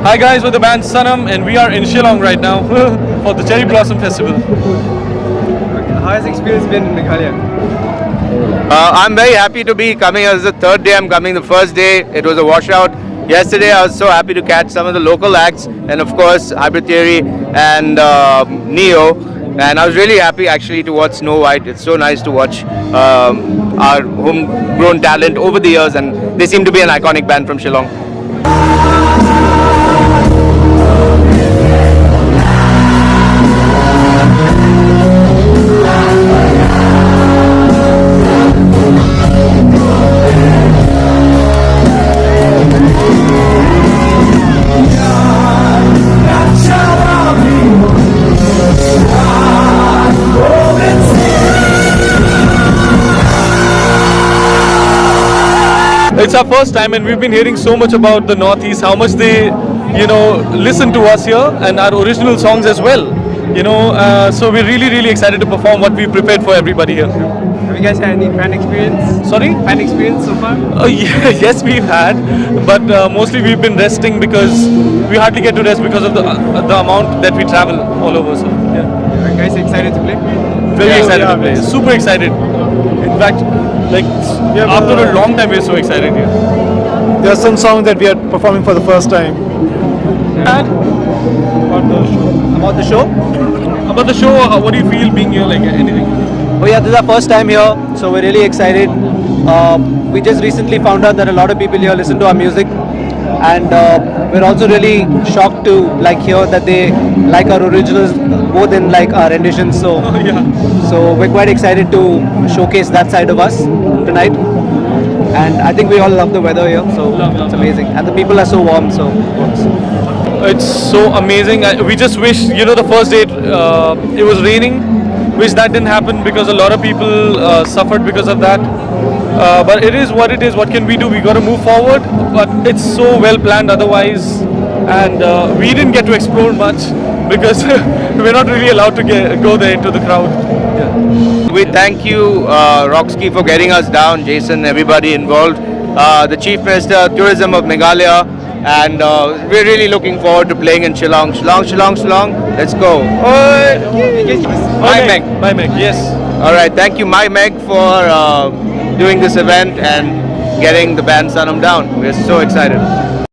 Hi guys, we're the Bansanam and we are in Shillong right now for the Cherry Blossom Festival. How has the experience been in Meghalaya? I'm very happy to be coming. This is the third day I'm coming. The first day it was a washout. Yesterday I was so happy to catch some of the local acts and of course Hybrid Theory and Neo. And I was really happy actually to watch Snow White. It's so nice to watch our homegrown talent over the years, and they seem to be an iconic band from Shillong. It's our first time and we've been hearing so much about the Northeast, how much they, listen to us here and our original songs as well. So we're really excited to perform what we prepared for everybody here. Have you guys had any fan experience? Sorry? Fan experience so far? Oh yeah, yes, we've had, but mostly we've been resting because we hardly get to rest because of the amount that we travel all over. So yeah, Are you guys excited to play? very excited to play. Super excited. In fact, after a long time, we're so excited here. There are some songs that we are performing for the first time. And About the show? about the show, what do you feel being here? Like anything? Oh yeah, this is our first time here, so we're really excited. We just recently found out that a lot of people here listen to our music, and we're also really shocked to hear that they like our originals more than our renditions. So, Yeah. so we're quite excited to showcase that side of us tonight. And I think we all love the weather here, so Love. it's amazing. And the people are so warm, so It's so amazing. We just wish, the first day it was raining. Wish that didn't happen because a lot of people suffered because of that. But it is what it is. What can we do? We got to move forward. But it's so well planned otherwise. And we didn't get to explore much because we're not really allowed to go there into the crowd. We thank you, Roxky, for getting us down, Jason, everybody involved, the Chief Minister, Tourism of Meghalaya, and we're really looking forward to playing in Shillong. Shillong, let's go. Bye, Meg. Bye, Meg. Yes. All right, thank you, My Meg, for doing this event and getting the Bansanam down. We're so excited.